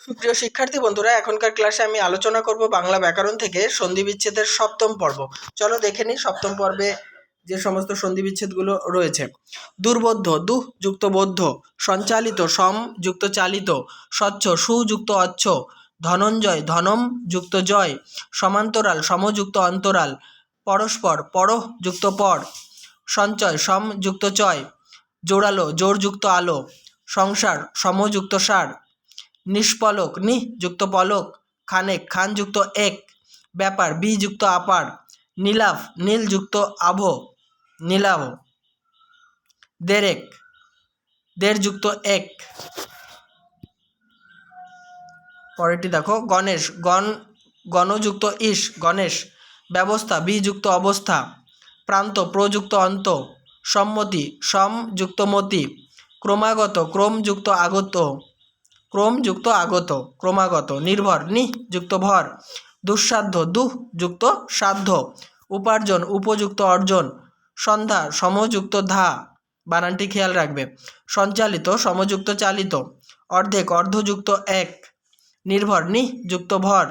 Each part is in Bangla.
সুপ্রিয় শিক্ষার্থী বন্ধুরা, এখনকার ক্লাসে আমি আলোচনা করব বাংলা ব্যাকরণ থেকে সন্ধি বিচ্ছেদের সপ্তম পর্ব। চলো দেখে নিই সপ্তম পর্বে যে সমস্ত সন্ধি বিচ্ছেদগুলো রয়েছে। দুর্বোধ্য, দুহ যুক্ত বোধ্য। সঞ্চালিত, সম যুক্ত চালিত। স্বচ্ছ, সু যুক্ত অচ্ছ। ধনঞ্জয়, ধনম যুক্ত জয়। সমান্তরাল, সমযুক্ত অন্তরাল। পরস্পর, পরঃ যুক্ত পর। সঞ্চয়, সম যুক্ত চয়। জোড়ালো, জোর যুক্ত আলো। সংসার, সমযুক্ত সার। নিষ্পলক, নিহ যুক্ত পলক। খানেক, খান যুক্ত এক। ব্যাপার, বি যুক্ত আপার। নীলাভ, নীল যুক্ত আভ, নীলাভ। দেরেক, দের যুক্ত এক। পরেরটি দেখো, গণেশ, গণযুক্ত ইস, গণেশ। ব্যবস্থা, বি যুক্ত অবস্থা। প্রান্ত, প্রযুক্ত অন্ত। সম্মতি, সম যুক্ত মতি। ক্রমাগত, ক্রম যুক্ত আগত, ক্রম যুক্ত আগত, ক্রমাগত। নির্ভর, নিহ যুক্ত ভর। দুঃসাধ্য, দুহ যুক্ত সাধ্য। উপার্জন, উপযুক্ত অর্জন। সন্ধ্যা, সমযুক্ত ধা, বানানটি খেয়াল রাখবে। সঞ্চালিত, সমযুক্ত চালিত। অর্ধেক, অর্ধযুক্ত এক। নির্ভর, নিহ যুক্ত ভর।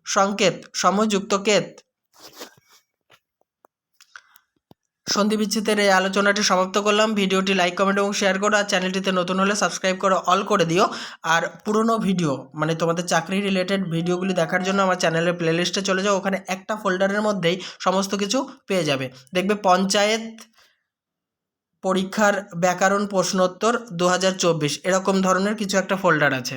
সংকেত, সমযুক্ত কেত। সন্ধি বিচ্ছেদের এই আলোচনাটি সমাপ্ত করলাম। ভিডিওটি লাইক, কমেন্ট এবং শেয়ার করো। আর চ্যানেলটিতে নতুন হলে সাবস্ক্রাইব করে অল করে দিও। আর পুরনো ভিডিও মানে তোমাদের চাকরি রিলেটেড ভিডিওগুলি দেখার জন্য আমার চ্যানেলের প্লেলিস্টে চলে যাও। ওখানে একটা ফোল্ডারের মধ্যেই সমস্ত কিছু পেয়ে যাবে। দেখবে পঞ্চায়েত পরীক্ষার ব্যাকরণ প্রশ্নোত্তর 2024 এরকম ধরনের কিছু একটা ফোল্ডার আছে।